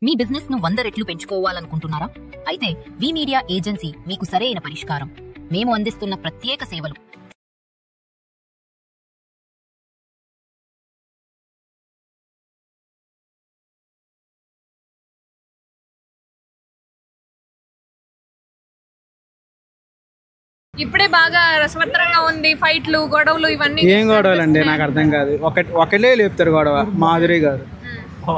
మీ business ను 100 రెట్లు పెంచుకోవాలనుకుంటున్నారా? అయితే వి మీడియా ఏజెన్సీ మీకు సరైన పరిష్కారం. మేము అందిస్తున్న ప్రత్యేక సేవలు. ఇప్పుడే బాగా రసవత్తరంగా ఉంది, ఫైట్లు, గొడవలు, ఇవన్నీ. ఏం గొడవలు అండి? నాకు అర్థం కాదు. ఒకటే లేపుతారు గొడవ. మాధురి గారు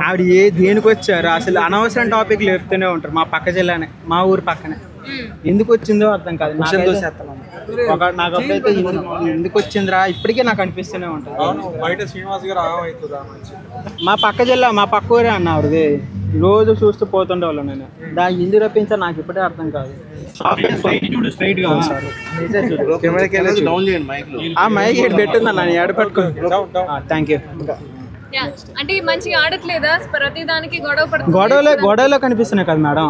ఆవిడ దేనికి వచ్చారు? అసలు అనవసరం టాపిక్ లేపుతూనే ఉంటారు. మా పక్క జిల్లానే, మా ఊరు పక్కనే. ఎందుకు వచ్చిందో అర్థం కాదు. నాకు అప్పుడైతే ఎందుకు వచ్చిందిరా ఇప్పటికే నాకు అనిపిస్తూనే ఉంటుంది. మా పక్క జిల్లా, మా పక్క ఊరే అన్న ఆవిడది. రోజు చూస్తూ పోతుండేవాళ్ళు. నేను దాన్ని ఎందుకు రప్పించా నాకు ఇప్పుడే అర్థం కాదు. ఆ మైక్ పెట్టిందా నన్ను ఏడ పట్టుకో. Thank you. అంటే మంచిగా ఆడట్లేదా? ప్రతి దానికి గొడవలో కనిపిస్తున్నాయి కదా మేడం.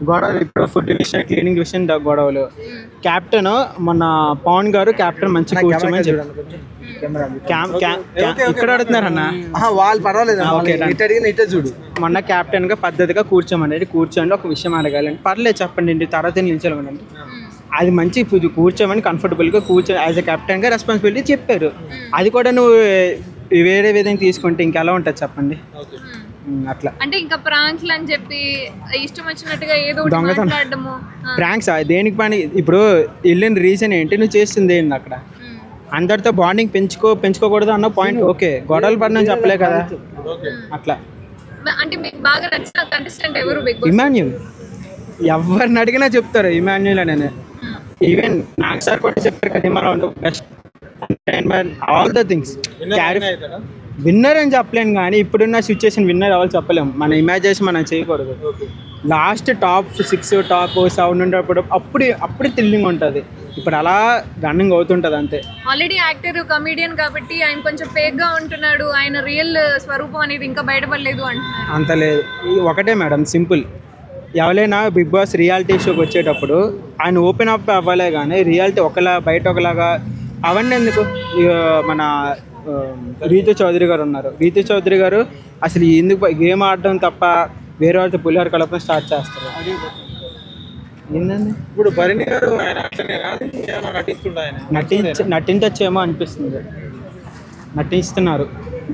గొడవలు ఇప్పుడు ఫుడ్ విషయం, క్లీనింగ్ విషయం గొడవలు. కెప్టెన్ మొన్న పవన్ గారు కెప్టెన్ మంచిగా కూర్చోమని చెప్పారు. ఇక్కడ అడుగుతున్నారన్న వాళ్ళు పర్వాలేదు. చూడు మొన్న కెప్టెన్ గా పద్ధతిగా కూర్చోమని కూర్చోండి, ఒక విషయం అడగాలండి. పర్లేదు చెప్పండి, తర్వాత నిలిచామండి. అది మంచి కూర్చోమని కంఫర్టబుల్గా కూర్చొని యాజ్ ఎ కెప్టెన్ గా రెస్పాన్సిబిలిటీ చెప్పారు. అది కూడా నువ్వు వేరే విధంగా తీసుకుంటే ఇంకెలా ఉంటుంది చెప్పండి? అట్లా అంటే ఇంకా ప్రాంక్స్ అని చెప్పి ఇష్టం వచ్చినట్టుగా ఏదో మాట్లాడడము. ప్రాంక్స్ దేనికి పని? ఇప్పుడు వెళ్ళిన రీజన్ ఏంటి? నువ్వు చేస్తుంది ఏంటి అక్కడ? అందరితో బాండింగ్ పెంచుకోకూడదు అన్న పాయింట్. ఓకే, గొడవలు పడినని చెప్పలే కదా. అట్లా అంటే మీకు బాగా నచ్చిన కంటెస్టెంట్ ఎవరు? ఇమాన్యుల్. ఎవరిని అడిగినా చెప్తారు ఇమాన్యుల్ అని. ఈవెన్ నాకు సార్ కూడా చెప్పారు కదా, best all the things. Winner అని చెప్పలేను, కానీ ఇప్పుడున్న సిచ్యువేషన్ విన్నర్ అవ్వాలి చెప్పలేము. మన ఇమాజినేషన్ మనం చేయకూడదు. లాస్ట్ టాప్ 6 టాప్ 7 ఉండేటప్పుడు అప్పుడు థ్రిల్లింగ్ ఉంటుంది. ఇప్పుడు అలా రన్నింగ్ అవుతుంటుంది అంతే. ఆల్రెడీ యాక్టర్, కమీడియన్ కాబట్టి ఆయన కొంచెం ఫేక్ గా ఉంటున్నాడు. ఆయన రియల్ స్వరూపం అనేది ఇంకా బయటపడలేదు అంటున్నారు. అంత లేదు. ఒకటే మేడం, సింపుల్. ఎవరైనా బిగ్ బాస్ రియాలిటీ షోకి వచ్చేటప్పుడు ఆయన ఓపెన్ అప్ అవ్వాలే, కానీ రియాలిటీ ఒకలా బయట ఒకలాగా అవన్నీ ఎందుకు? మన రీతు చౌదరి గారు ఉన్నారు. రీతు చౌదరి గారు అసలు ఎందుకు గేమ్ ఆడడం తప్ప వేరే వాళ్ళతో పులిహార కలపడం స్టార్ట్ చేస్తారు. ఏంటండి ఇప్పుడు భరణి గారు నటించచ్చేమో అనిపిస్తుంది. నటిస్తున్నారు,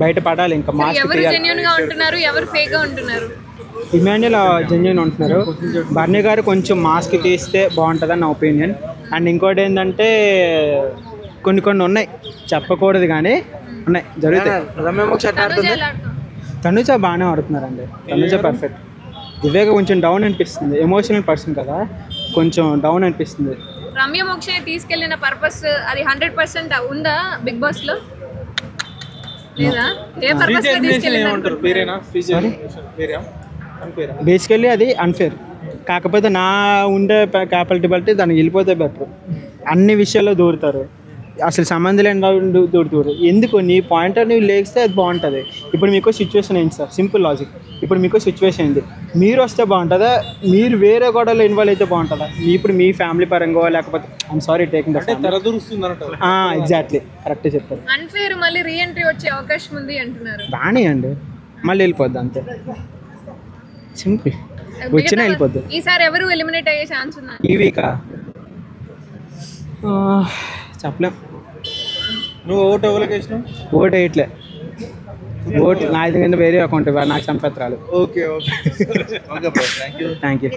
బయట పడాలి. ఇంకా ఎవరు జెన్యూన్ గా ఉంటున్నారు, ఎవరు ఫేక్ గా ఉంటున్నారు? ఇమాన్యుల్ జెన్యూన్ ఉంటున్నారు. భరణి గారు కొంచెం మాస్క్ తీస్తే బాగుంటుందని నా ఒపీనియన్. అండ్ ఇంకోటి ఏంటంటే కొన్ని ఉన్నాయి, చెప్పకూడదు కానీ ఉన్నాయి, జరుగుతాయి. తనుజ బాగానే ఆడుతున్నారండి. తనుజ పర్ఫెక్ట్. వివేక్ కొంచెం డౌన్ అనిపిస్తుంది. ఎమోషనల్ పర్సన్ కదా, కొంచెం డౌన్ అనిపిస్తుంది. రమ్య మోక్ష తీసుకెళ్లిన పర్పస్ అది 100% ఉందా బిగ్ బాస్ లో? లేదా? ఏ పర్పస్ లో తీసుకెళ్లినారు? బేసికల్లీ అది అన్ఫేర్. కాకపోతే నా ఉండే క్యాపబిలిటీ దానికి వెళ్ళిపోతే బెటర్. అన్ని విషయాల్లో దూరుతారు, అసలు సంబంధం లేని దూరుతారు. ఎందుకు? నీ పాయింట్ నువ్వు లేస్తే అది బాగుంటుంది. ఇప్పుడు మీకు సిచ్యువేషన్ ఏంటి సార్? Simple logic. ఇప్పుడు మీకు సిచ్యువేషన్ ఏంటి? మీరు వస్తే బాగుంటుందా, మీరు వేరే గొడవలో ఇన్వాల్వ్ అయితే బాగుంటుందా? ఇప్పుడు మీ ఫ్యామిలీ పరంగా, లేకపోతే I'm sorry taking exactly correct చెప్పారు. అన్ఫేర్ మళ్ళీ రీఎంట్రీ వచ్చే అవకాశం ఉంది అంటున్నారు. రానియండి, మళ్ళీ వెళ్ళిపోద్ది అంతే. సింపుల్. వచ్చినా వెళ్ళిపోద్ది. ఈసారి ఎవరు ఎలిమినేట్ అయ్యే ఛాన్స్ ఉందా? ఈ వీకా చెప్పలేం. నువ్వు ఓటు ఎవరికి వేసినావు? ఓటు వేయట్లే. ఓటు నా దగ్గర వేరే అకౌంట్ నాకు సంపత్రాలు. Okay thank you.